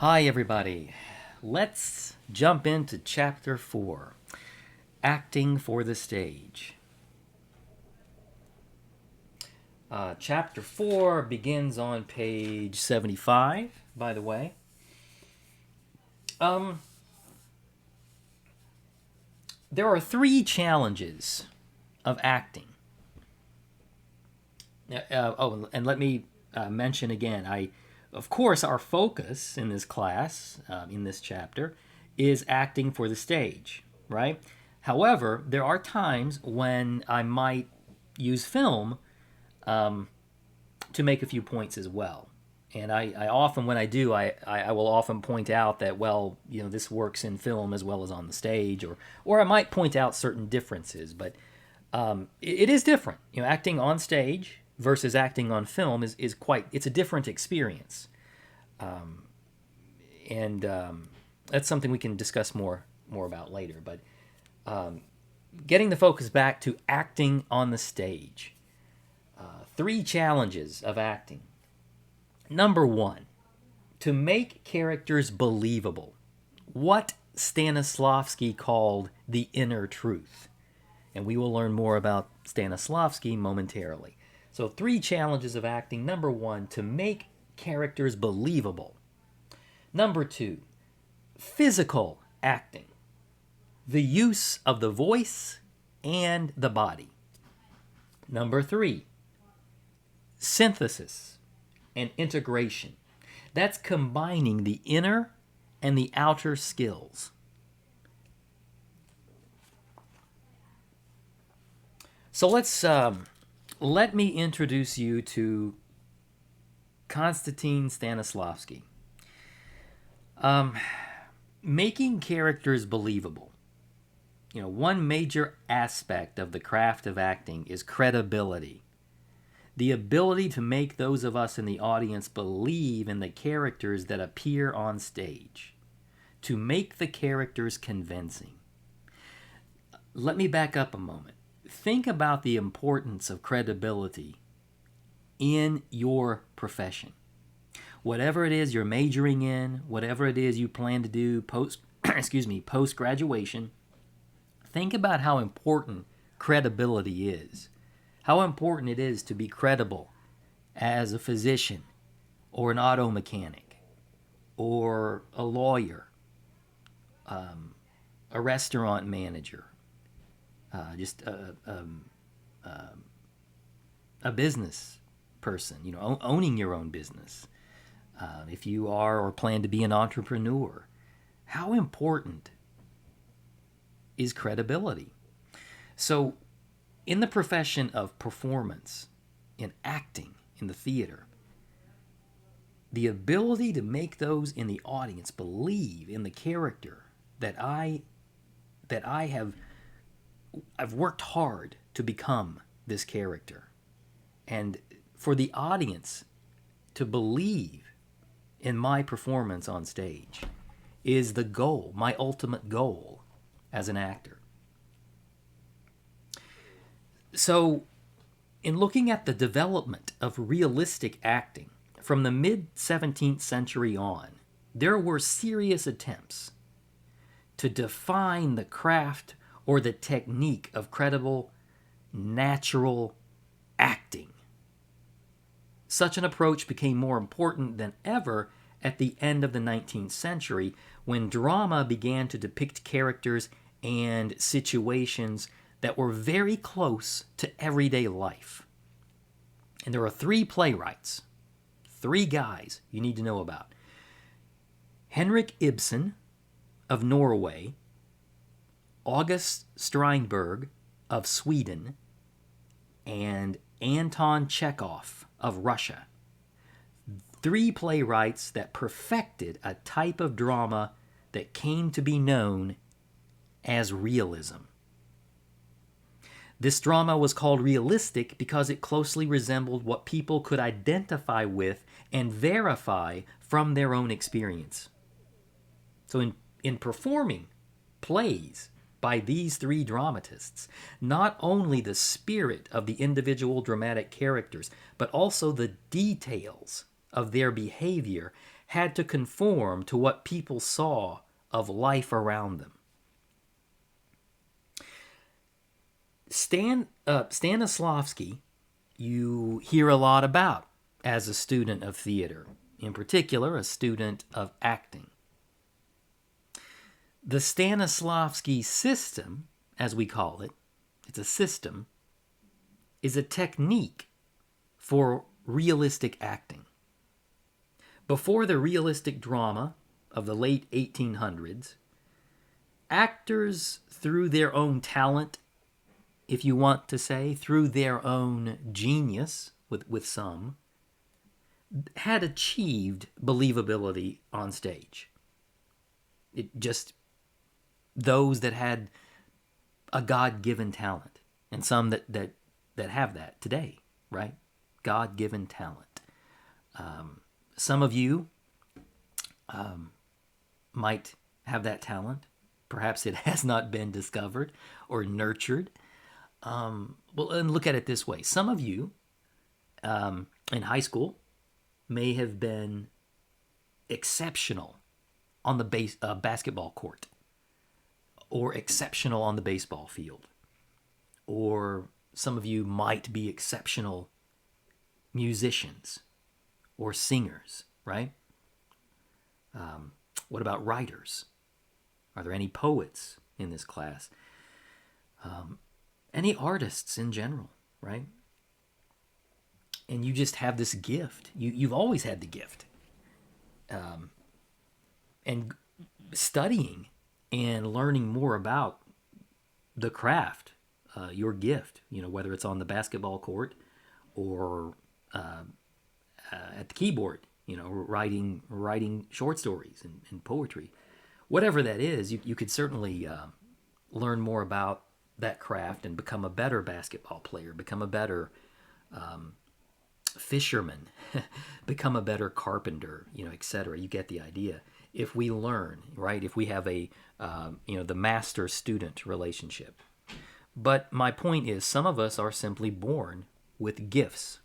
Hi, everybody. Let's jump into Chapter 4 Acting for the Stage. Chapter 4 begins on page 75, by the way. Um, there are three challenges of acting. And let me mention again, of course, our focus in this class, in this chapter, is acting for the stage, right? However, there are times when I might use film to make a few points as well. And I often, when I do, I will often point out that, well, this works in film as well as on the stage, or I might point out certain differences, but it is different. Acting on stage versus acting on film is it's a different experience. And that's something we can discuss more about later. But getting the focus back to acting on the stage. Three challenges of acting. Number one, to make characters believable. What Stanislavski called the inner truth. And we will learn more about Stanislavski momentarily. So, three challenges of acting. Number one, to make characters believable. Number two, physical acting. The use of the voice and the body. Number three, synthesis and integration. That's combining the inner and the outer skills. So let me introduce you to Konstantin Stanislavski. Making characters believable. One major aspect of the craft of acting is credibility. The ability to make those of us in the audience believe in the characters that appear on stage. To make the characters convincing. Let me back up a moment. Think about the importance of credibility in your profession. Whatever it is you're majoring in, whatever it is you plan to do post graduation, think about how important credibility is. How important it is to be credible as a physician or an auto mechanic or a lawyer, a restaurant manager, just a business person, owning your own business. If you are or plan to be an entrepreneur, how important is credibility? So, in the profession of performance, in acting, in the theater, the ability to make those in the audience believe in the character that I've worked hard to become this character, and for the audience to believe in my performance on stage is the goal, my ultimate goal as an actor. So, in looking at the development of realistic acting from the mid-17th century on, there were serious attempts to define the craft or the technique of credible, natural acting. Such an approach became more important than ever at the end of the 19th century when drama began to depict characters and situations that were very close to everyday life. And there are three playwrights, three guys you need to know about. Henrik Ibsen of Norway, August Strindberg of Sweden, and Anton Chekhov of Russia. Three playwrights that perfected a type of drama that came to be known as realism. This drama was called realistic because it closely resembled what people could identify with and verify from their own experience. So in performing plays by these three dramatists, not only the spirit of the individual dramatic characters, but also the details of their behavior had to conform to what people saw of life around them. Stanislavski, you hear a lot about as a student of theater, in particular, a student of acting. The Stanislavski system, as we call it, it's a system, is a technique for realistic acting. Before the realistic drama of the late 1800s, actors, through their own talent, if you want to say, through their own genius, with some, had achieved believability on stage. It just, those that had a God-given talent, and some that have that today, right? God-given talent. Some of you might have that talent. Perhaps it has not been discovered or nurtured. Well, and look at it this way. Some of you in high school may have been exceptional on the basketball court, or exceptional on the baseball field, or some of you might be exceptional musicians or singers, right? What about writers? Are there any poets in this class? Any artists in general, right? And you just have this gift. You've always had the gift. And studying and learning more about the craft, your gift, whether it's on the basketball court or at the keyboard, writing short stories and poetry. Whatever that is, you could certainly learn more about that craft and become a better basketball player, become a better fisherman, become a better carpenter, etc. You get the idea. If we learn, right? If we have a, the master-student relationship. But my point is, some of us are simply born with gifts.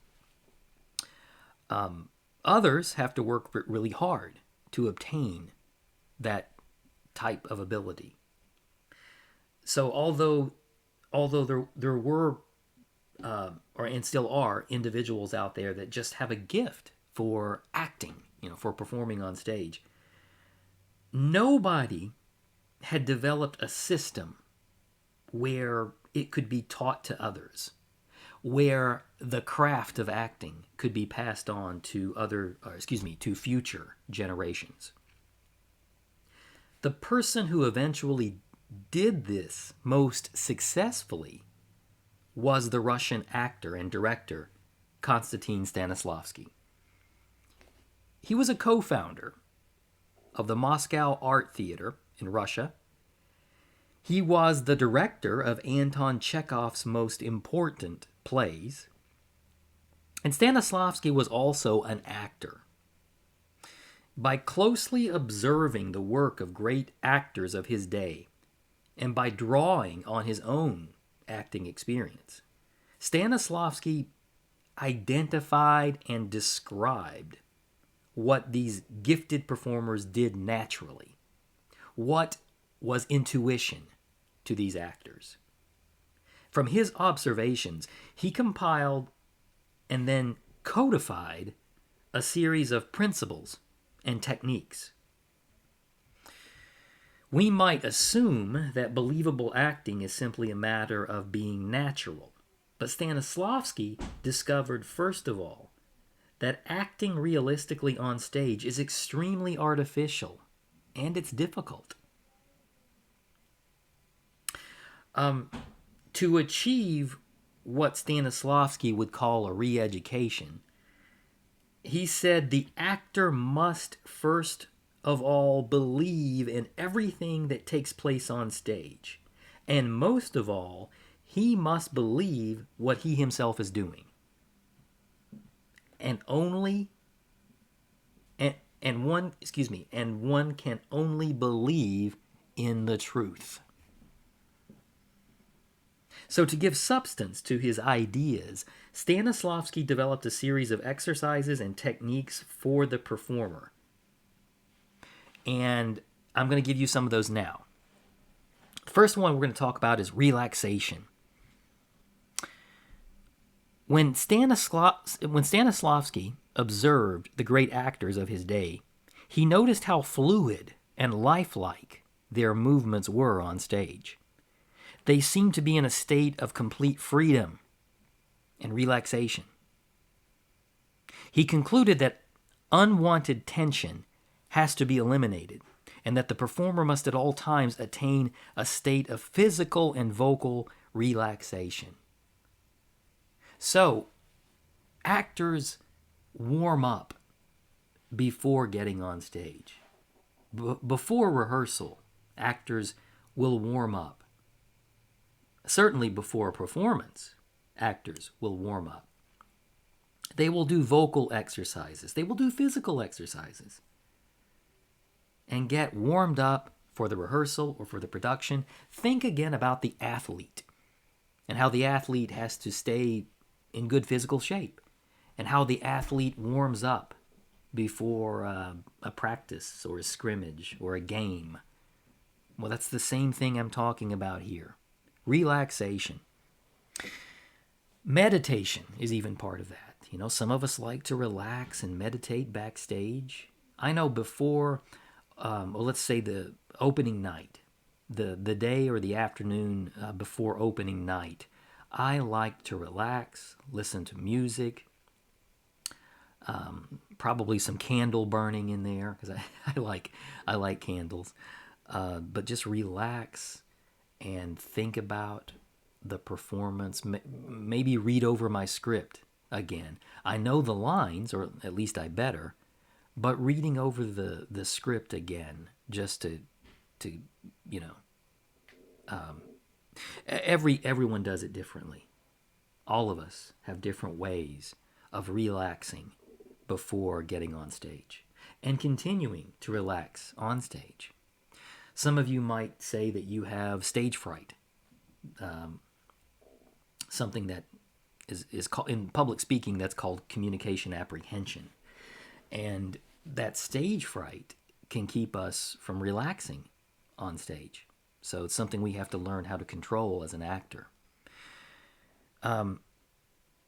Others have to work really hard to obtain that type of ability. So although there were and still are individuals out there that just have a gift for acting, for performing on stage, nobody had developed a system where it could be taught to others, where the craft of acting could be passed on to to future generations. The person who eventually did this most successfully was the Russian actor and director Konstantin Stanislavski. He was a co-founder of the Moscow Art Theater in Russia. He was the director of Anton Chekhov's most important plays. And Stanislavski was also an actor. By closely observing the work of great actors of his day, and by drawing on his own acting experience, Stanislavski identified and described what these gifted performers did naturally, what was intuition to these actors. From his observations, he compiled and then codified a series of principles and techniques. We might assume that believable acting is simply a matter of being natural, but Stanislavski discovered, first of all, that acting realistically on stage is extremely artificial, and it's difficult. To achieve what Stanislavski would call a re-education, he said the actor must first of all believe in everything that takes place on stage. And most of all, he must believe what he himself is doing. And one can only believe in the truth. So to give substance to his ideas, Stanislavski developed a series of exercises and techniques for the performer. And I'm going to give you some of those now. The first one we're going to talk about is relaxation. When Stanislavski observed the great actors of his day, he noticed how fluid and lifelike their movements were on stage. They seemed to be in a state of complete freedom and relaxation. He concluded that unwanted tension has to be eliminated, and that the performer must at all times attain a state of physical and vocal relaxation. So, actors warm up before getting on stage. Before rehearsal, actors will warm up. Certainly before a performance, actors will warm up. They will do vocal exercises. They will do physical exercises. And get warmed up for the rehearsal or for the production. Think again about the athlete and how the athlete has to stay in good physical shape and how the athlete warms up before a practice or a scrimmage or a game. Well, that's the same thing I'm talking about here. Relaxation. Meditation is even part of that. You know, some of us like to relax and meditate backstage. I know before, let's say the opening night, the day or the afternoon before opening night, I like to relax, listen to music, probably some candle burning in there because I like candles, but just relax and think about the performance. Maybe read over my script again. I know the lines, or at least I better, but reading over the script again just to you know, everyone does it differently. All of us have different ways of relaxing before getting on stage and continuing to relax on stage. Some of you might say that you have stage fright, something that is called, in public speaking, that's called communication apprehension. And that stage fright can keep us from relaxing on stage. So it's something we have to learn how to control as an actor.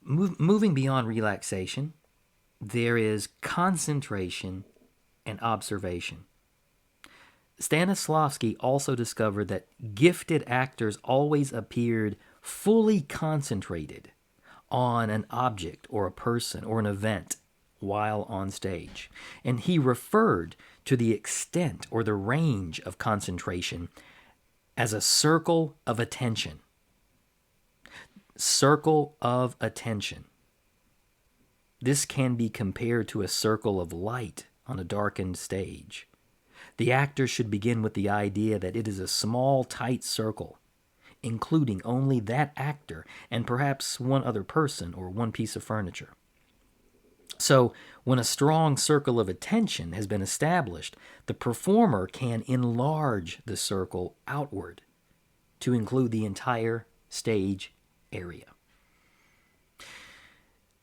Moving beyond relaxation, there is concentration and observation. Stanislavski also discovered that gifted actors always appeared fully concentrated on an object or a person or an event while on stage. And he referred to the extent or the range of concentration as a circle of attention. Circle of attention. This can be compared to a circle of light on a darkened stage. The actor should begin with the idea that it is a small, tight circle, including only that actor and perhaps one other person or one piece of furniture. So, when a strong circle of attention has been established, the performer can enlarge the circle outward to include the entire stage area.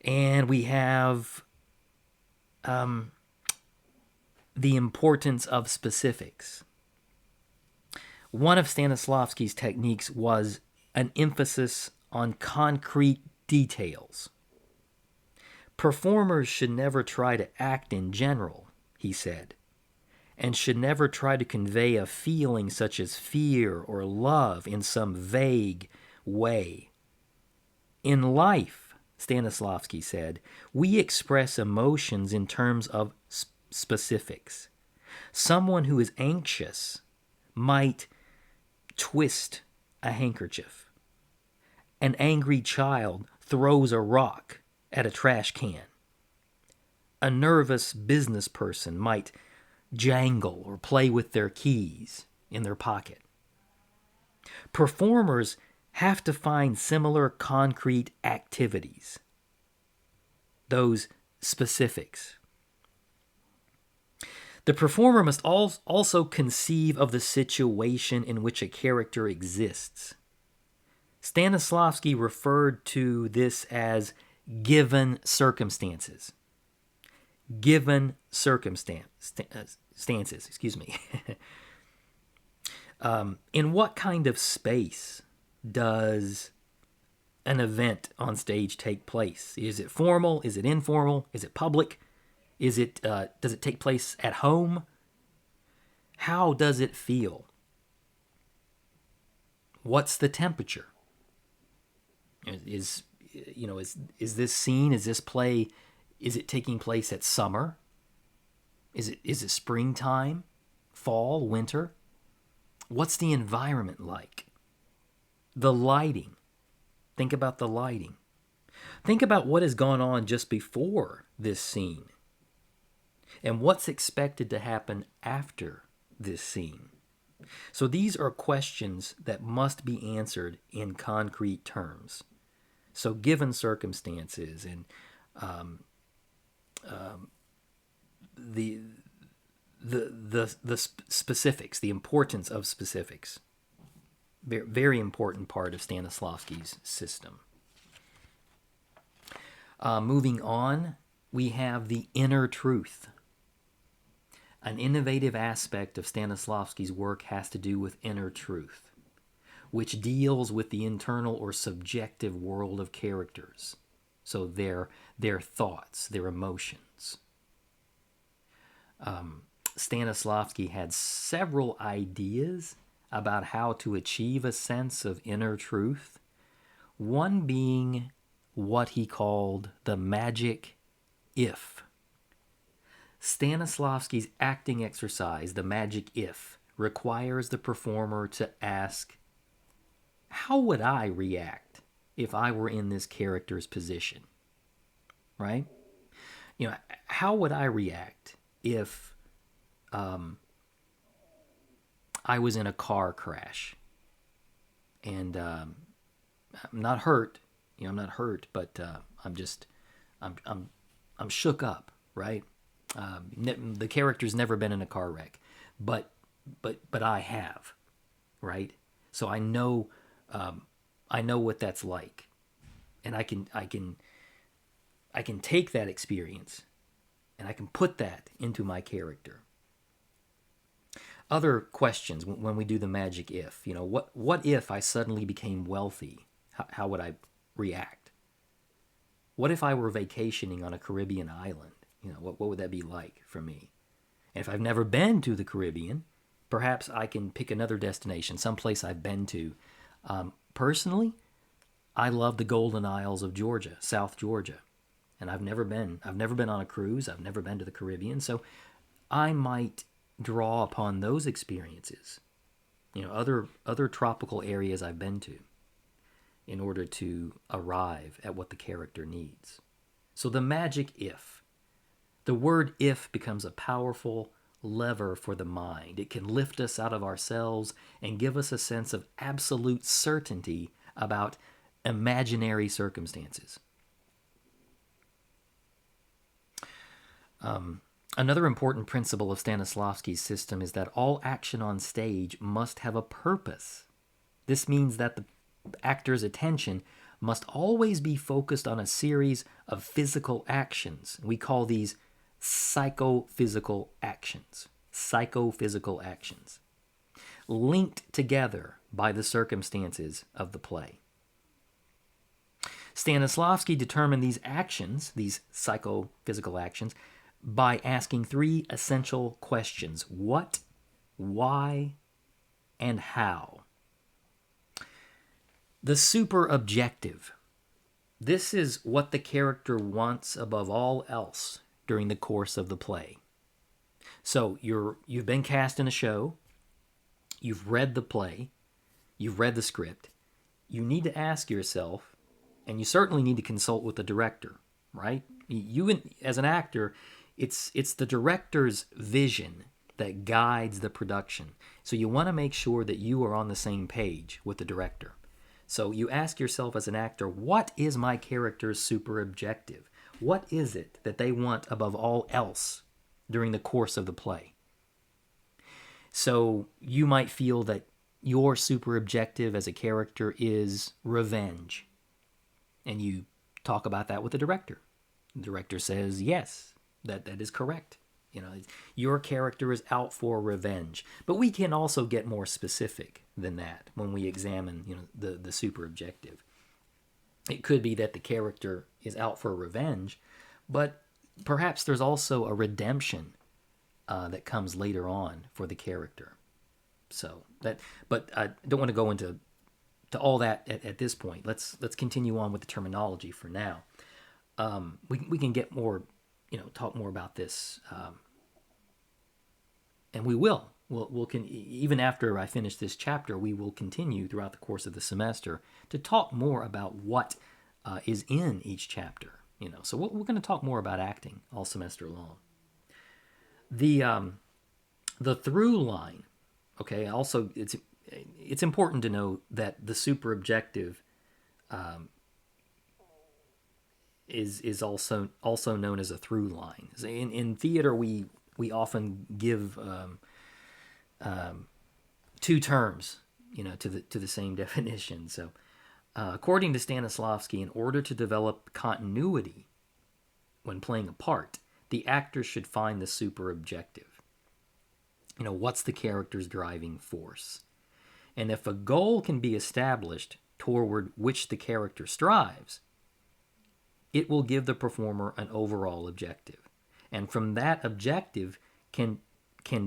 And we have the importance of specifics. One of Stanislavski's techniques was an emphasis on concrete details. Performers should never try to act in general, he said, and should never try to convey a feeling such as fear or love in some vague way. In life, Stanislavski said, we express emotions in terms of specifics. Someone who is anxious might twist a handkerchief. An angry child throws a rock at a trash can. A nervous business person might jangle or play with their keys in their pocket. Performers have to find similar concrete activities, those specifics. The performer must also conceive of the situation in which a character exists. Stanislavski referred to this as given circumstances. Given circumstances. stances, excuse me. In what kind of space does an event on stage take place? Is it formal? Is it informal? Is it public? Does it take place at home? How does it feel? What's the temperature? Is this scene, is this play, is it taking place at summer? Is it springtime, fall, winter? What's the environment like? The lighting. Think about the lighting. Think about what has gone on just before this scene and what's expected to happen after this scene. So these are questions that must be answered in concrete terms. So given circumstances and the specifics, the importance of specifics, very, very important part of Stanislavski's system. Moving on, we have the inner truth. An innovative aspect of Stanislavski's work has to do with inner truth, which deals with the internal or subjective world of characters. So their thoughts, their emotions. Stanislavski had several ideas about how to achieve a sense of inner truth, one being what he called the magic if. Stanislavski's acting exercise, the magic if, requires the performer to ask, how would I react if I were in this character's position? Right? How would I react if I was in a car crash and I'm not hurt, I'm not hurt, but I'm shook up, right? The character's never been in a car wreck, but I have, right? So I know what that's like, and I can take that experience, and I can put that into my character. Other questions when we do the magic if, what if I suddenly became wealthy? How would I react? What if I were vacationing on a Caribbean island? What would that be like for me? And if I've never been to the Caribbean, perhaps I can pick another destination, someplace I've been to. Personally, I love the Golden Isles of Georgia, South Georgia. And I've never been on a cruise. I've never been to the Caribbean. So I might draw upon those experiences, other tropical areas I've been to, in order to arrive at what the character needs. So the magic if. The word if becomes a powerful lever for the mind. It can lift us out of ourselves and give us a sense of absolute certainty about imaginary circumstances. Another important principle of Stanislavski's system is that all action on stage must have a purpose. This means that the actor's attention must always be focused on a series of physical actions. We call these psychophysical actions. Psychophysical actions, linked together by the circumstances of the play. Stanislavski determined these actions, these psychophysical actions, by asking three essential questions: what, why, and how. The super objective. This is what the character wants above all else during the course of the play. So you've been cast in a show, you've read the play, you've read the script. You need to ask yourself, and you certainly need to consult with the director, right? You, as an actor, it's the director's vision that guides the production. So you want to make sure that you are on the same page with the director. So you ask yourself as an actor, what is my character's super objective? What is it that they want above all else during the course of the play? So you might feel that your super objective as a character is revenge. And you talk about that with the director. The director says, yes, that is correct. Your character is out for revenge. But we can also get more specific than that when we examine, the super objective. It could be that the character is out for revenge, but perhaps there's also a redemption that comes later on for the character. But I don't want to go into all that at this point. Let's continue on with the terminology for now. We can get more, talk more about this, and we will. Even after I finish this chapter, we will continue throughout the course of the semester to talk more about what is in each chapter. So we're going to talk more about acting all semester long. The through line. Okay. Also, it's important to know that the super objective is also known as a through line. In theater, we often give two terms, to the same definition. So, according to Stanislavski, in order to develop continuity when playing a part, the actor should find the super objective. What's the character's driving force? And if a goal can be established toward which the character strives, it will give the performer an overall objective. And from that objective can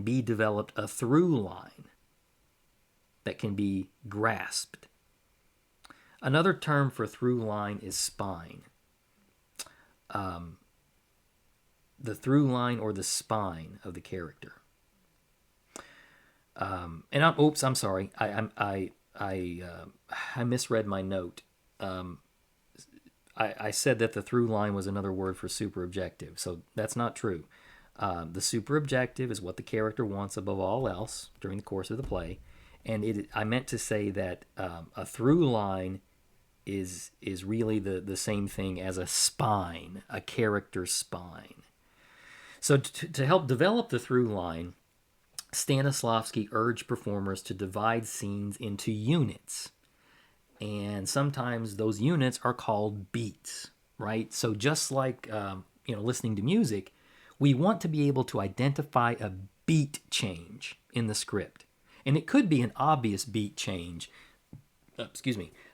be developed a through line that can be grasped. Another term for through line is spine. The through line or the spine of the character. I'm sorry. I misread my note. I said that the through line was another word for super objective, so that's not true. The super objective is what the character wants above all else during the course of the play, and I meant to say that a through line is really the same thing as a spine, a character spine. So to help develop the through line, Stanislavski urged performers to divide scenes into units. And sometimes those units are called beats, right? So just like listening to music, we want to be able to identify a beat change in the script. And it could be an obvious beat change,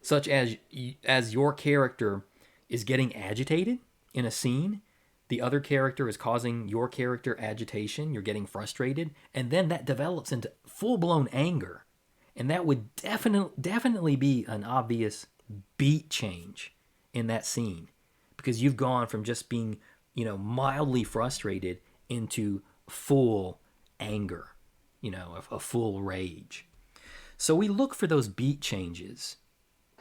such as your character is getting agitated in a scene. The other character is causing your character agitation. You're getting frustrated. And then that develops into full-blown anger. And that would definitely be an obvious beat change in that scene. Because you've gone from just being, mildly frustrated into full anger, a full rage. So we look for those beat changes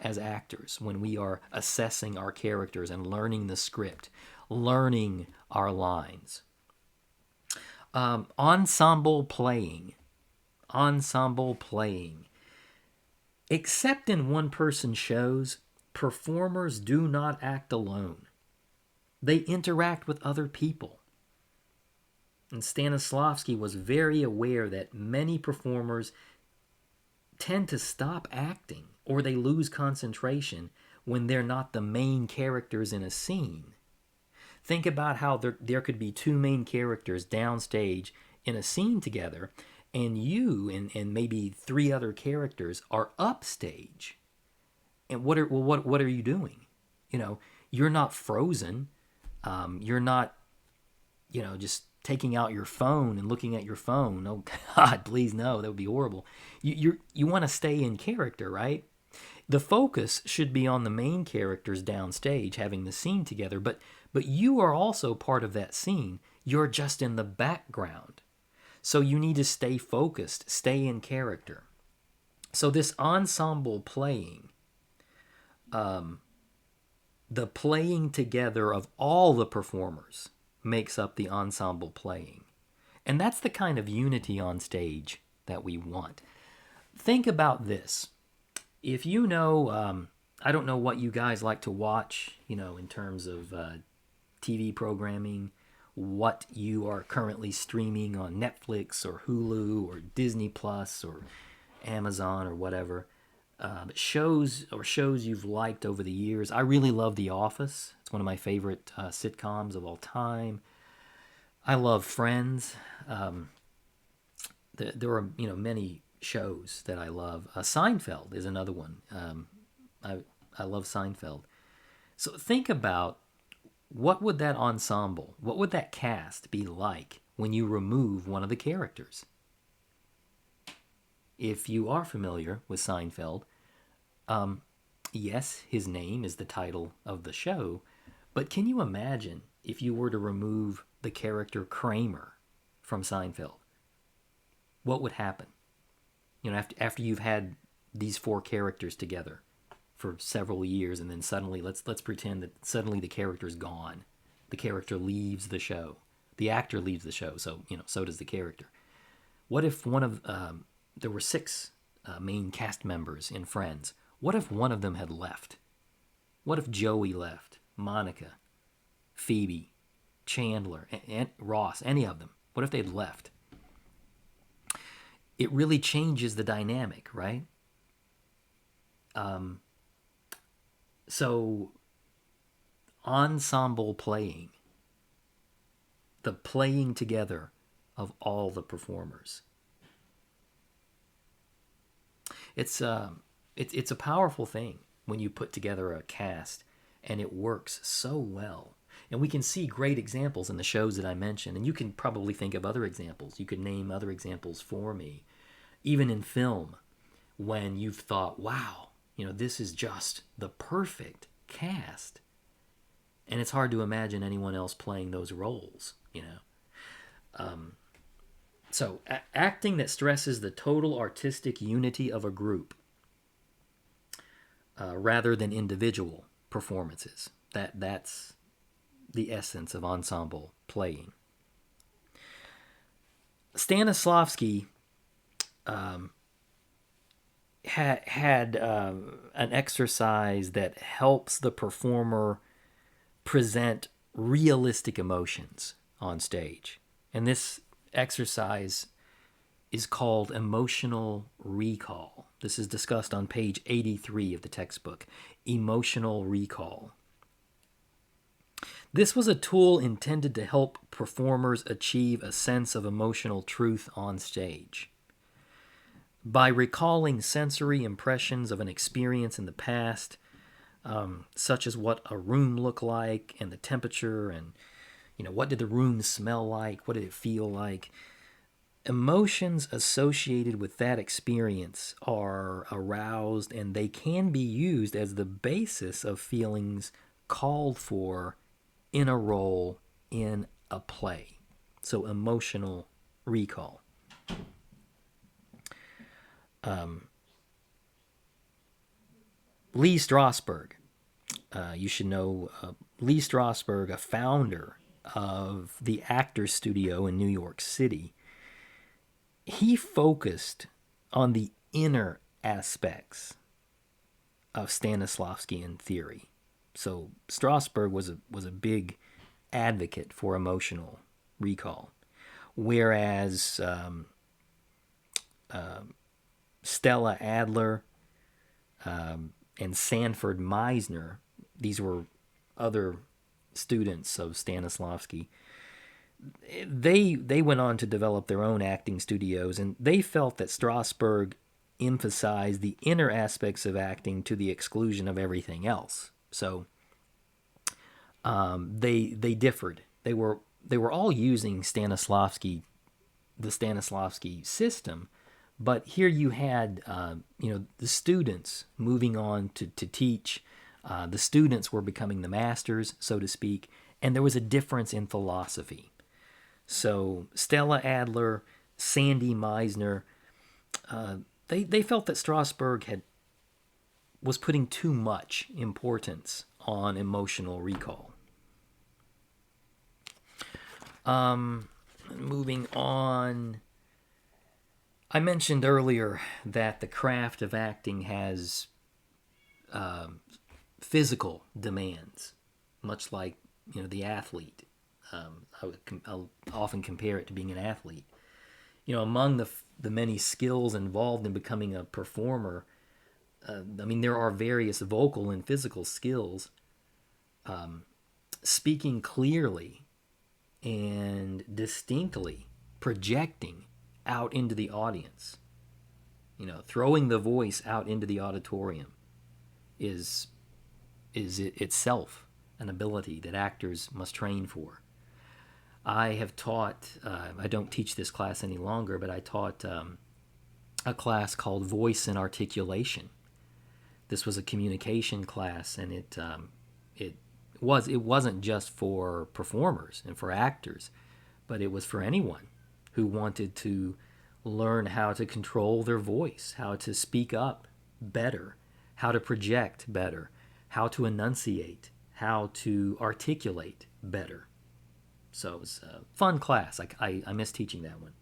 as actors when we are assessing our characters and learning the script, learning our lines. Ensemble playing. Except in one-person shows, performers do not act alone. They interact with other people. And Stanislavski was very aware that many performers tend to stop acting or they lose concentration when they're not the main characters in a scene. Think about how there could be two main characters downstage in a scene together, and you and maybe three other characters are upstage. And what are you doing? You're not frozen. You're not, just taking out your phone and looking at your phone. Oh God, please no, that would be horrible. You want to stay in character, right? The focus should be on the main characters downstage having the scene together, but you are also part of that scene. You're just in the background. So you need to stay focused, stay in character. So this ensemble playing, the playing together of all the performers makes up the ensemble playing. And that's the kind of unity on stage that we want. Think about this. If I don't know what you guys like to watch, in terms of TV programming, what you are currently streaming on Netflix or Hulu or Disney Plus or Amazon or whatever. Shows you've liked over the years. I really love The Office. It's one of my favorite sitcoms of all time. I love Friends. There are many shows that I love. Seinfeld is another one. I I love Seinfeld. So think about what would that ensemble, what would that cast be like when you remove one of the characters? If you are familiar with Seinfeld, yes, his name is the title of the show, but can you imagine if you were to remove the character Kramer from Seinfeld? What would happen? After you've had these four characters together for several years, and then suddenly let's pretend that suddenly the character's gone. The character leaves the show. The actor leaves the show, so so does the character. What if one of there were six main cast members in Friends? What if one of them had left? What if Joey left? Monica, Phoebe, Chandler, and Ross, any of them? What if they'd left? It really changes the dynamic, right? So, ensemble playing, the playing together of all the performers. It's a powerful thing when you put together a cast and it works so well. And we can see great examples in the shows that I mentioned, and you can probably think of other examples. You could name other examples for me, even in film, when you've thought, "Wow, this is just the perfect cast," and it's hard to imagine anyone else playing those roles. So, acting that stresses the total artistic unity of a group rather than individual performances. That's the essence of ensemble playing. Stanislavski had an exercise that helps the performer present realistic emotions on stage. And this exercise is called emotional recall. This is discussed on page 83 of the textbook. Emotional recall. This was a tool intended to help performers achieve a sense of emotional truth on stage. By recalling sensory impressions of an experience in the past, such as what a room looked like and the temperature and what did the room smell like, what did it feel like, emotions associated with that experience are aroused, and they can be used as the basis of feelings called for in a role in a play. So emotional recall. Lee Strasberg. You should know Lee Strasberg, a founder of the Actors Studio in New York City. He focused on the inner aspects of Stanislavskian theory. So Strasberg was a big advocate for emotional recall, whereas Stella Adler and Sanford Meisner, these were other students of Stanislavski. They went on to develop their own acting studios, and they felt that Strasberg emphasized the inner aspects of acting to the exclusion of everything else. So they differed. They were all using the Stanislavski system, but here you had the students moving on to teach. The students were becoming the masters, so to speak, and there was a difference in philosophy. So Stella Adler, Sandy Meisner, they felt that Strasberg was putting too much importance on emotional recall. Moving on, I mentioned earlier that the craft of acting has physical demands, much like the athlete. I'll often compare it to being an athlete. Among the many skills involved in becoming a performer, there are various vocal and physical skills. Speaking clearly and distinctly projecting out into the audience, throwing the voice out into the auditorium is itself an ability that actors must train for. I have taught, I don't teach this class any longer, but I taught a class called Voice and Articulation. This was a communication class, and it wasn't just for performers and for actors, but it was for anyone who wanted to learn how to control their voice, how to speak up better, how to project better, how to enunciate, how to articulate better. So it was a fun class. I miss teaching that one.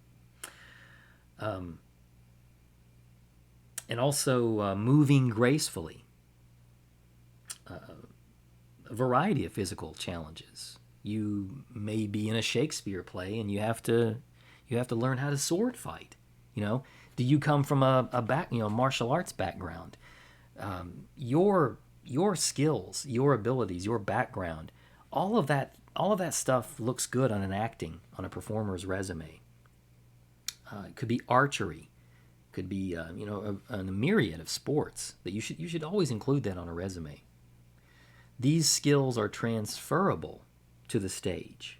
And also moving gracefully. A variety of physical challenges. You may be in a Shakespeare play, and you have to learn how to sword fight. Do you come from a martial arts background? Your skills, your abilities, your background, all of that stuff looks good on a performer's resume. It could be archery, could be a myriad of sports that you should always include that on a resume. These skills are transferable to the stage.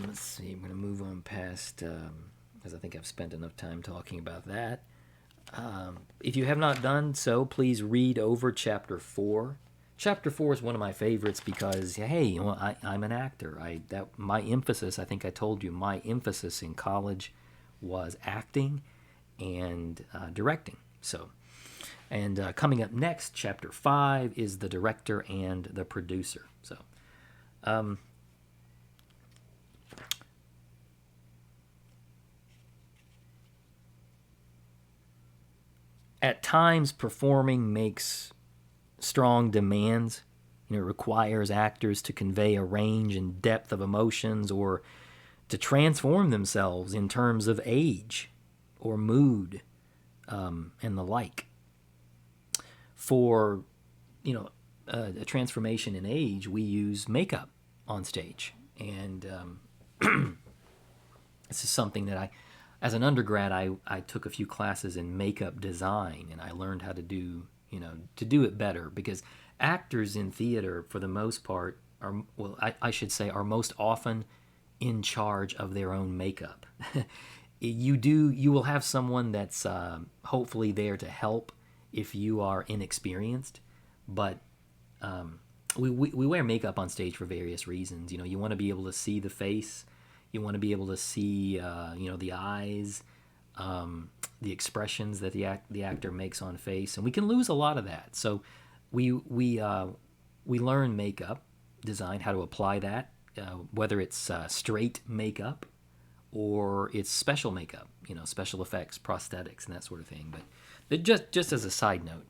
Let's see. I'm going to move on past, because I think I've spent enough time talking about that. If you have not done so, please read over Chapter 4. Chapter 4 is one of my favorites because, hey, I'm an actor. My emphasis, I think I told you, my emphasis in college was acting and directing. So, and coming up next, Chapter 5 is the director and the producer. So, at times, performing makes strong demands. It requires actors to convey a range and depth of emotions or to transform themselves in terms of age or mood and the like. For a transformation in age, we use makeup on stage, and this is something that as an undergrad, I took a few classes in makeup design, and I learned how to do it better, because actors in theater, for the most part, I should say, are most often in charge of their own makeup. You will have someone that's hopefully there to help if you are inexperienced, but we wear makeup on stage for various reasons. You want to be able to see the face, you want to be able to see the eyes, the expressions that the actor makes on face, and we can lose a lot of that. So we learn makeup design, how to apply that, whether it's straight makeup or it's special makeup, special effects, prosthetics, and that sort of thing. But just as a side note,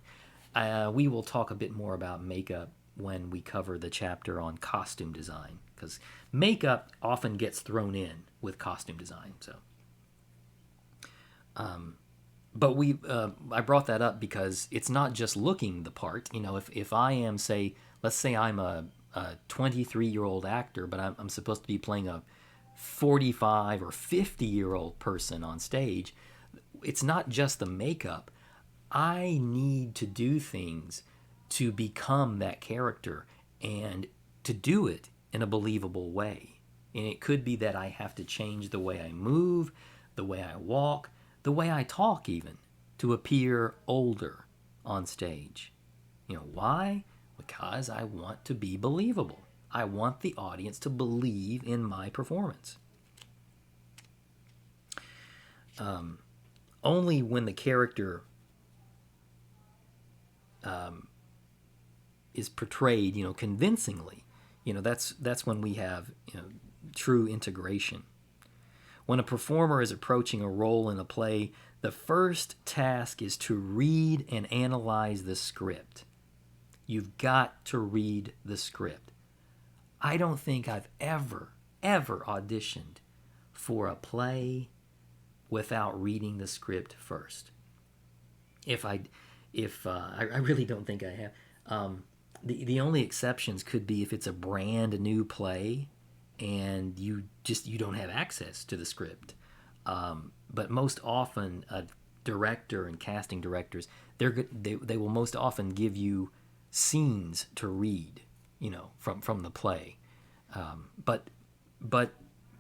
we will talk a bit more about makeup when we cover the chapter on costume design, because makeup often gets thrown in with costume design. So, but I brought that up because it's not just looking the part. If I am, let's say I'm a 23-year-old actor, but I'm supposed to be playing a 45 or 50-year-old person on stage, it's not just the makeup. I need to do things to become that character and to do it in a believable way. And it could be that I have to change the way I move, the way I walk, the way I talk even, to appear older on stage. Why? Because I want to be believable. I want the audience to believe in my performance. Only when the character is portrayed, convincingly, that's when we have, true integration. When a performer is approaching a role in a play, the first task is to read and analyze the script. You've got to read the script. I don't think I've ever auditioned for a play without reading the script first. If I really don't think I have. The only exceptions could be if it's a brand new play, and you don't have access to the script. But most often, a director and casting directors, they will most often give you scenes to read, from the play. But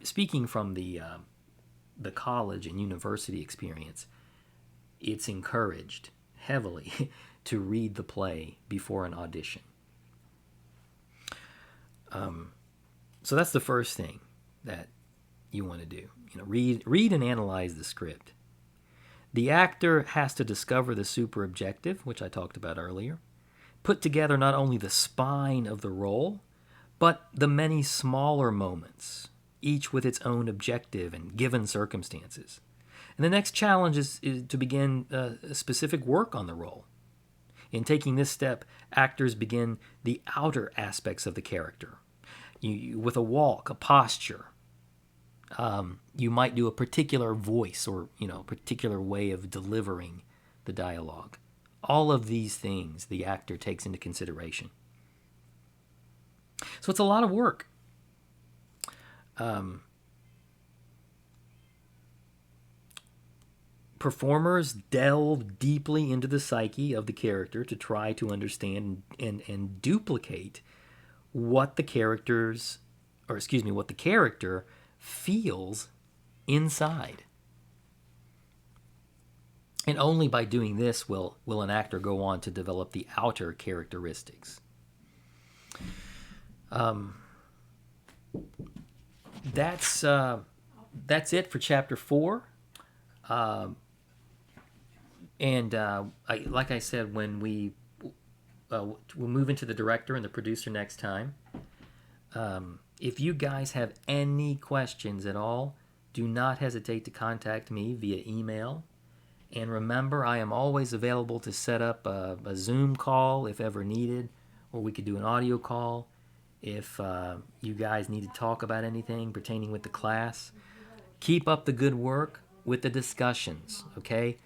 speaking from the college and university experience, it's encouraged heavily to read the play before an audition. So that's the first thing that you want to do. Read and analyze the script. The actor has to discover the super objective, which I talked about earlier, put together not only the spine of the role, but the many smaller moments, each with its own objective and given circumstances. And the next challenge is to begin specific work on the role. In taking this step, actors begin the outer aspects of the character. With a walk, a posture, you might do a particular voice or a particular way of delivering the dialogue. All of these things the actor takes into consideration. So it's a lot of work. Performers delve deeply into the psyche of the character to try to understand and duplicate what the character feels inside. And only by doing this will an actor go on to develop the outer characteristics. That's it for chapter 4. Like I said, when we'll move into the director and the producer next time. If you guys have any questions at all, do not hesitate to contact me via email. And remember, I am always available to set up a Zoom call if ever needed, or we could do an audio call if you guys need to talk about anything pertaining with the class. Keep up the good work with the discussions, okay?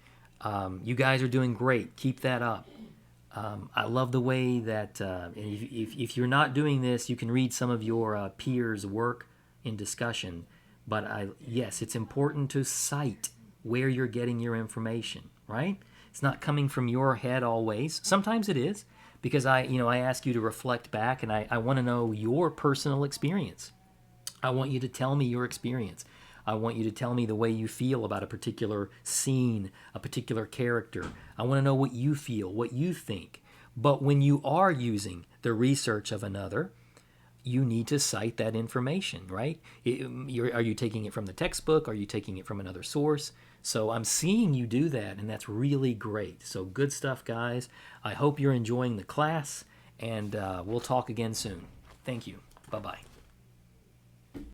You guys are doing great. Keep that up. I love the way that if you're not doing this, you can read some of your peers' work in discussion. But yes, it's important to cite where you're getting your information, right? It's not coming from your head always. Sometimes it is, because I ask you to reflect back, and I want to know your personal experience. I want you to tell me your experience. I want you to tell me the way you feel about a particular scene, a particular character. I want to know what you feel, what you think. But when you are using the research of another, you need to cite that information, right? Are you taking it from the textbook? Are you taking it from another source? So I'm seeing you do that, and that's really great. So good stuff, guys. I hope you're enjoying the class, and we'll talk again soon. Thank you. Bye-bye.